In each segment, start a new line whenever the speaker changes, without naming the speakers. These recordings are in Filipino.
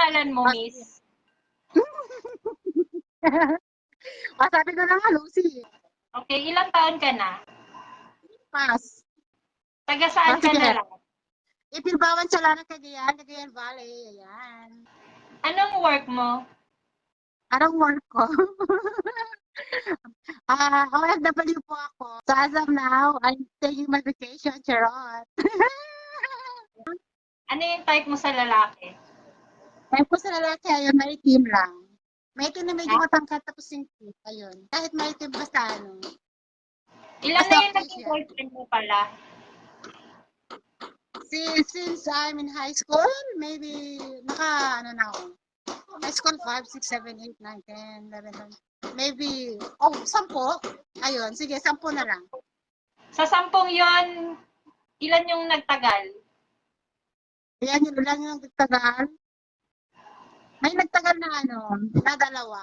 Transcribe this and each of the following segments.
pangalan mo,
Ah,
miss?
sabi ko na nga, Lucy.
Okay, ilang taon ka na?
Pass.
Taga saan ka
Sige.
na lang?
Ipilbawan sa Lanang Cagayan Valley. Ayan.
Anong work mo?
Anong work ko? OFW po ako. So as of now, I'm taking my vacation, charot.
Ano yung type mo sa lalaki?
Kaya po sa lalaki, ayun, may team lang. May team na medyo
Ha?
matangkat tapos yung cute, ayun. Kahit may team basta ano.
Ilan na
Basta
yung
okay
naging
siya.
boyfriend mo pala?
Since I'm in high school, maybe, ano na ako. High school, 5, 6, 7, 8, 9, 10, 11, 12. Maybe, 10. Ayun, sige, 10 na lang.
Sa 10 yon, ilan yung nagtagal?
Ayan, yun lang yung nagtagal. May nagtagal na na dalawa.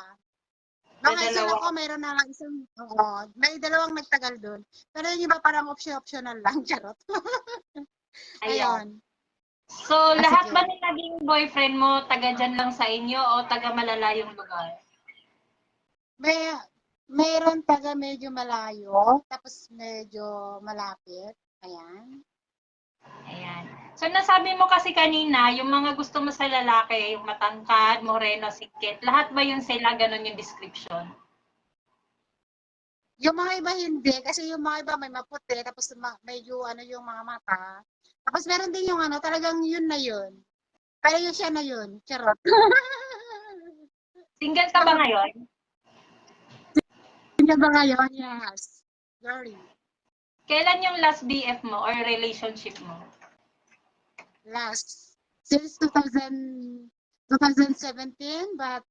Nung high school ako,
Dalawa.
mayroon na isang, may dalawang nagtagal doon. Pero yung iba parang optional lang, charot.
Ayan.
Ayun.
So, lahat
Sige.
ba ng naging boyfriend mo taga dyan lang sa inyo o taga malalayong lugar?
Mayroon taga medyo malayo, tapos medyo malapit. Ayan.
Ayan. So, nasabi mo kasi kanina, yung mga gusto mo sa lalaki, yung matangkad, moreno, sikit, lahat ba yun sila, ganun yung description?
Yung mga iba hindi, kasi yung mga iba may maputi, tapos medyo yung mga mata. Tapos meron din yung talagang yun na yun. Pero yung siya na yun, charot.
Single ka ba ngayon?
Hindi ba ngayon? Yes. Girly.
Kailan yung last BF mo or relationship mo?
Last. Since 2017, but,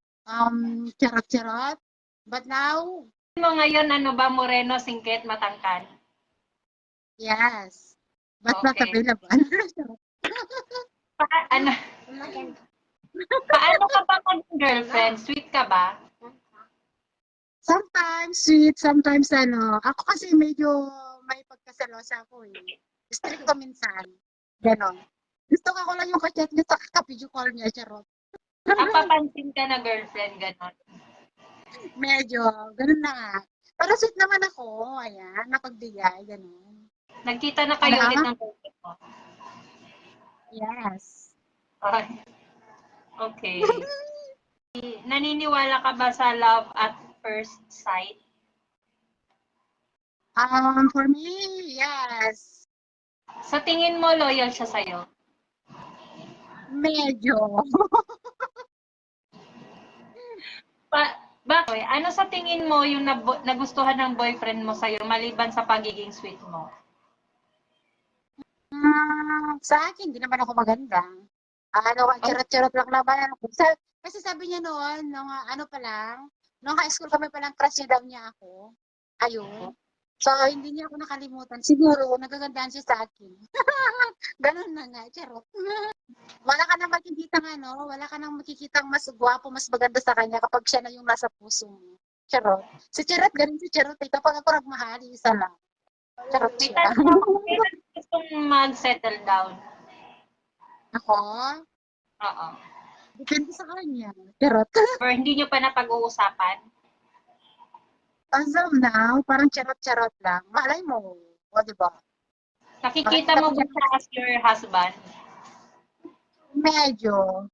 charot-charot. But now,
Mo ngayon, ano ba, moreno, singkit, matangkad?
yes. But not
Okay.
available.
Ano, paano ka ba mag-girlfriend? Sweet ka ba?
Sometimes sweet, sometimes Ako kasi medyo may pagkaselosa ako eh. Stricto minsan. Ganon. Gusto ko lang yung kachat niya, ka-video call niya, charot.
Ang papansin ka na girlfriend, gano'n.
Medyo, ganun na nga. Pero sweet naman ako, ayan, napagbigay, ganun.
Nagkita na kayo ulit ng girlfriend mo?
Yes.
Okay. Naniniwala ka ba sa love at first sight?
For me, yes.
Sa tingin mo, loyal siya sa'yo?
Medyo.
Bakit? Ano sa tingin mo yung nagustuhan ng boyfriend mo sa'yo maliban sa pagiging sweet mo?
Sa akin, hindi naman ako maganda. Charot-charot lang naman. Kasi sabi niya noon, nung high school kami palang crush niya daw niya ako. Ayun. So, hindi niya ako nakalimutan. Siguro, nagagandahan siya sa akin. Ganun na nga, charot. Wala ka nang wala ka nang makikitang mas gwapo, mas maganda sa kanya kapag siya na yung nasa puso mo. Charot. Si Charot, ganun si Charot. Kapag ako nagmahal, isa lang. Charot
May
siya.
tanong ako, kailan gustong mag-settle down?
Ako?
Oo.
Depende sa kanya. Charot.
Or hindi nyo pa napag-uusapan?
As of now, parang charot-charot lang. Malay mo. O, diba?
Nakikita
Makikita
mo
mo
ba
siya
siya as your husband?
medyo.